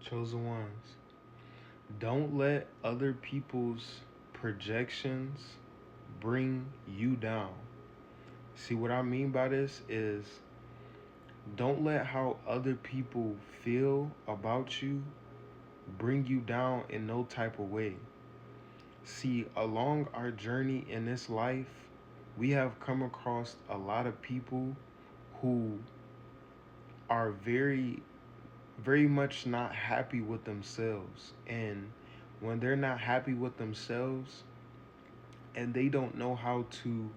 Chosen ones, don't let other people's projections bring you down. See, what I mean by this is don't let how other people feel about you bring you down in no type of way. See, along our journey in this life, we have come across a lot of people who are very much not happy with themselves. And when they're not happy with themselves and they don't know how to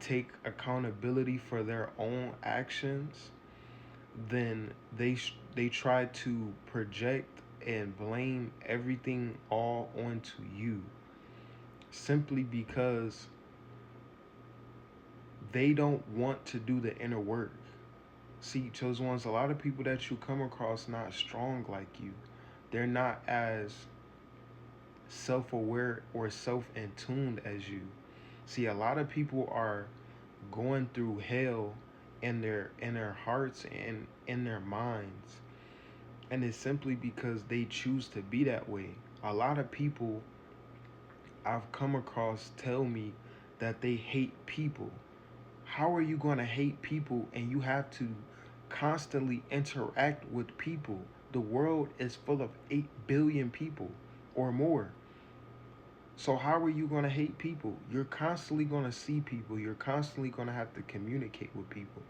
take accountability for their own actions, then they try to project and blame everything all onto you simply because they don't want to do the inner work. See, chosen ones, a lot of people that you come across not strong like you. They're not as self-aware or self-in tuned as you. See, a lot of people are going through hell in their hearts and in their minds. And it's simply because they choose to be that way. A lot of people I've come across tell me that they hate people. How are you going to hate people and you have to constantly interact with people? The world is full of 8 billion people or more. So how are you going to hate people? You're constantly going to see people. You're constantly going to have to communicate with people.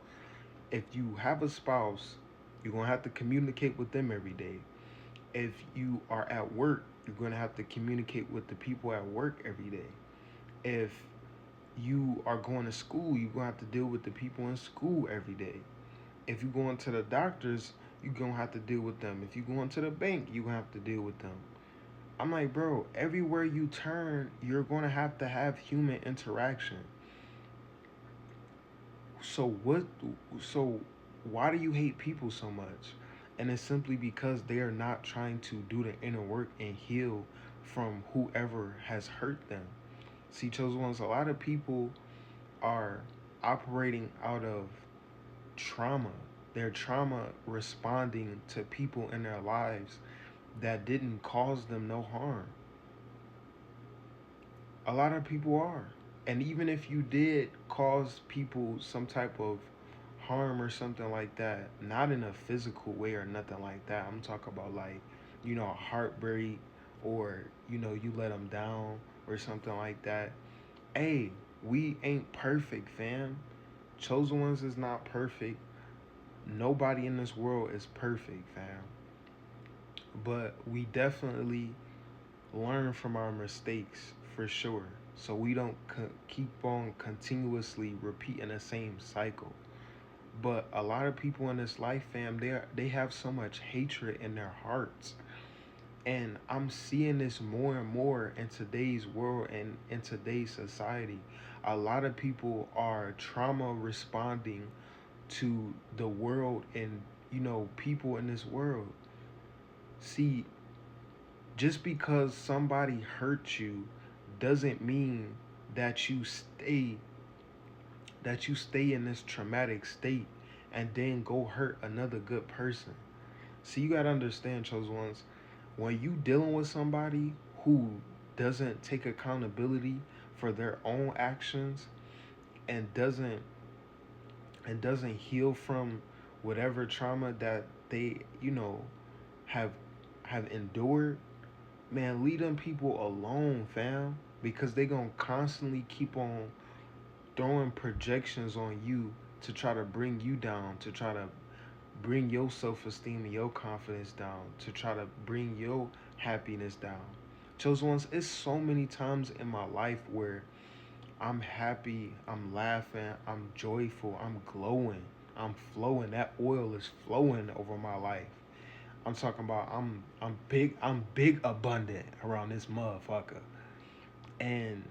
If you have a spouse, you're going to have to communicate with them every day. If you are at work, you're going to have to communicate with the people at work every day. If you are going to school, you're going to have to deal with the people in school every day. If you're going to the doctors, you're going to have to deal with them. If you're going to the bank, you're going to have to deal with them. I'm like, bro, everywhere you turn, you're going to have human interaction. So what so why do you hate people so much? And it's simply because they are not trying to do the inner work and heal from whoever has hurt them. See, chosen ones, a lot of people are operating out of trauma. They're trauma responding to people in their lives that didn't cause them no harm. A lot of people are. And even if you did cause people some type of harm or something like that, not in a physical way or nothing like that. I'm talking about like, a heartbreak or, you let them down or something like that. Hey, we ain't perfect, fam. Chosen Ones is not perfect. Nobody in this world is perfect, fam. But we definitely learn from our mistakes for sure. So we don't keep on continuously repeating the same cycle. But a lot of people in this life, fam, they have so much hatred in their hearts. And I'm seeing this more and more in today's world and in today's society. A lot of people are trauma responding to the world and, people in this world. See, just because somebody hurt you doesn't mean that you stay in this traumatic state and then go hurt another good person. See, you gotta understand, chosen ones, when you dealing with somebody who doesn't take accountability for their own actions and doesn't heal from whatever trauma that they, have have endured, man, leave them people alone, fam. Because they gonna constantly keep on throwing projections on you to try to bring you down, to try to bring your self-esteem and your confidence down, to try to bring your happiness down. Chosen ones, it's so many times in my life where I'm happy, I'm laughing, I'm joyful, I'm glowing, I'm flowing. That oil is flowing over my life. I'm talking about I'm big abundant around this motherfucker. And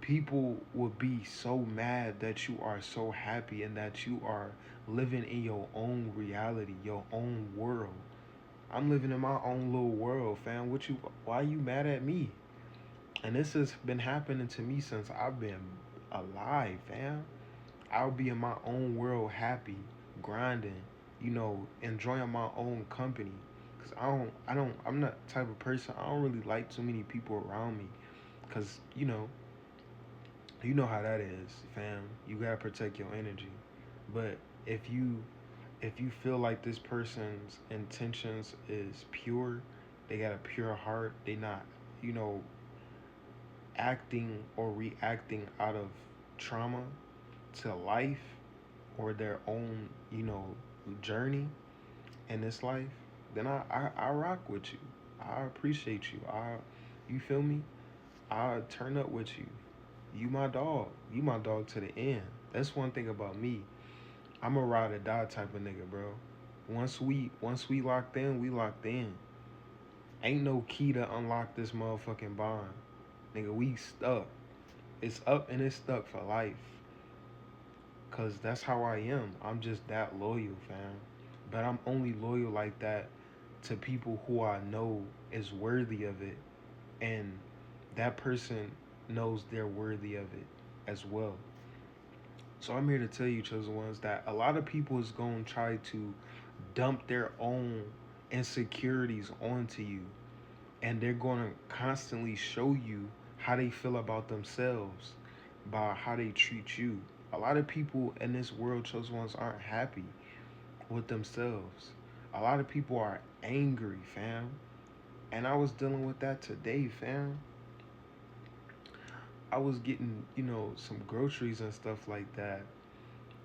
people would be so mad that you are so happy and that you are living in your own reality, your own world. I'm living in my own little world, fam. Why you mad at me? And this has been happening to me since I've been alive, fam. I'll be in my own world happy, grinding, enjoying my own company. Cause I'm not the type of person. I don't really like too many people around me. Cause you know how that is, fam. You gotta protect your energy. But if you if you feel like this person's intentions is pure, they got a pure heart. They not, you know, acting or reacting out of trauma to life or their own, journey in this life, then I rock with you. I appreciate you. You feel me? I turn up with you. You my dog. You my dog to the end. That's one thing about me. I'm a ride or die type of nigga, bro. Once we locked in, we locked in. Ain't no key to unlock this motherfucking bond. Nigga, we stuck. It's up and it's stuck for life. Cause that's how I am. I'm just that loyal, fam. But I'm only loyal like that to people who I know is worthy of it, and that person knows they're worthy of it as well. So I'm here to tell you, chosen ones, that a lot of people is gonna try to dump their own insecurities onto you, and they're gonna constantly show you how they feel about themselves by how they treat you. A lot of people in this world, chosen ones, aren't happy with themselves. A lot of people are angry, fam. And I was dealing with that today, fam. I was getting, some groceries and stuff like that.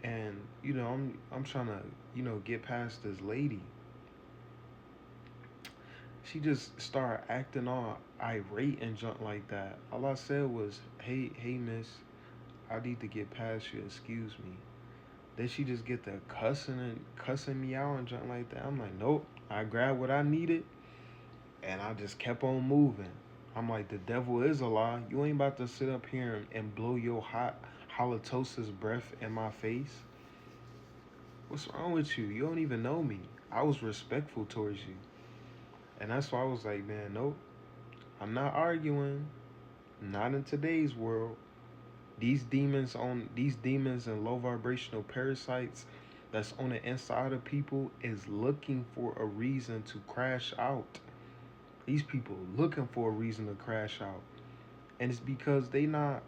And, I'm trying to, get past this lady. She just started acting all irate and junk like that. All I said was, hey, miss, I need to get past you, excuse me. Then she just get the cussing me out and junk like that. I'm like, nope. I grabbed what I needed and I just kept on moving. I'm like, the devil is a lie. You ain't about to sit up here and blow your hot halitosis breath in my face. What's wrong with you? You don't even know me. I was respectful towards you. And that's why I was like, man, nope. I'm not arguing. Not in today's world. These demons and low vibrational parasites that's on the inside of people is looking for a reason to crash out. These people looking for a reason to crash out. And it's because they not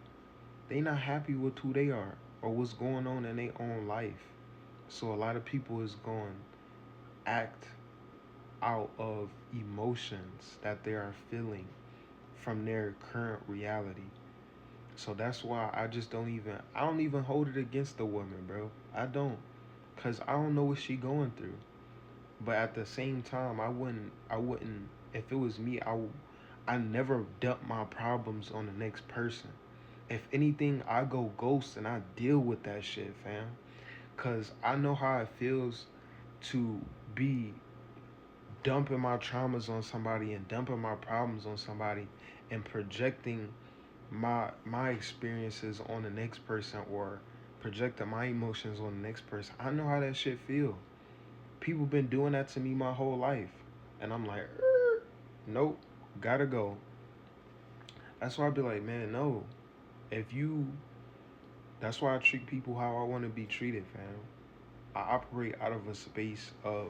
happy with who they are or what's going on in their own life. So a lot of people is going to act out of emotions that they are feeling from their current reality. So that's why I don't even hold it against the woman, bro. I don't. Cause I don't know what she going through. But at the same time, I wouldn't if it was me, I never dump my problems on the next person. If anything, I go ghost and I deal with that shit, fam. Cause I know how it feels to be dumping my traumas on somebody and dumping my problems on somebody and projecting my experiences on the next person or projecting my emotions on the next person. I know how that shit feel. People been doing that to me my whole life. And I'm like, nope, gotta go. That's why I be like, man, no. If you That's why I treat people how I want to be treated, fam. I operate out of a space of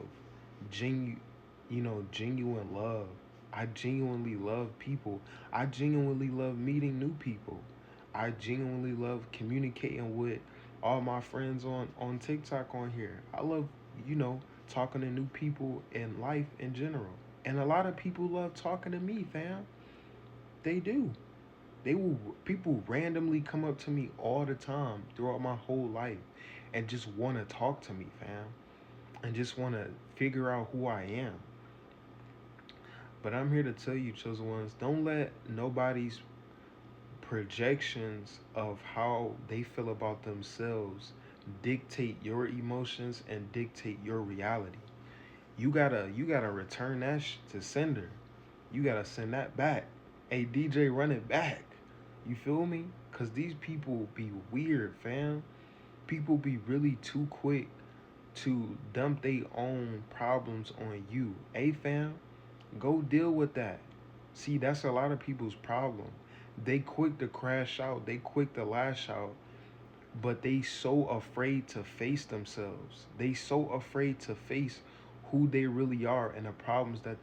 genu genuine love. I genuinely love people. I genuinely love meeting new people. I genuinely love communicating with all my friends on TikTok on here. I love, you know, talking to new people in life in general. And a lot of people love talking to me, fam. They do. They will People randomly come up to me all the time throughout my whole life and just want to talk to me, fam, and just want to figure out who I am. But I'm here to tell you, chosen ones, don't let nobody's projections of how they feel about themselves dictate your emotions and dictate your reality. You gotta return that to sender. You gotta send that back. Hey DJ, run it back. You feel me? Cause these people be weird, fam. People be really too quick to dump their own problems on you. Hey fam, go deal with that. See, that's a lot of people's problem. They quick to crash out, they quick to lash out, but they so afraid to face themselves. They so afraid to face who they really are and the problems that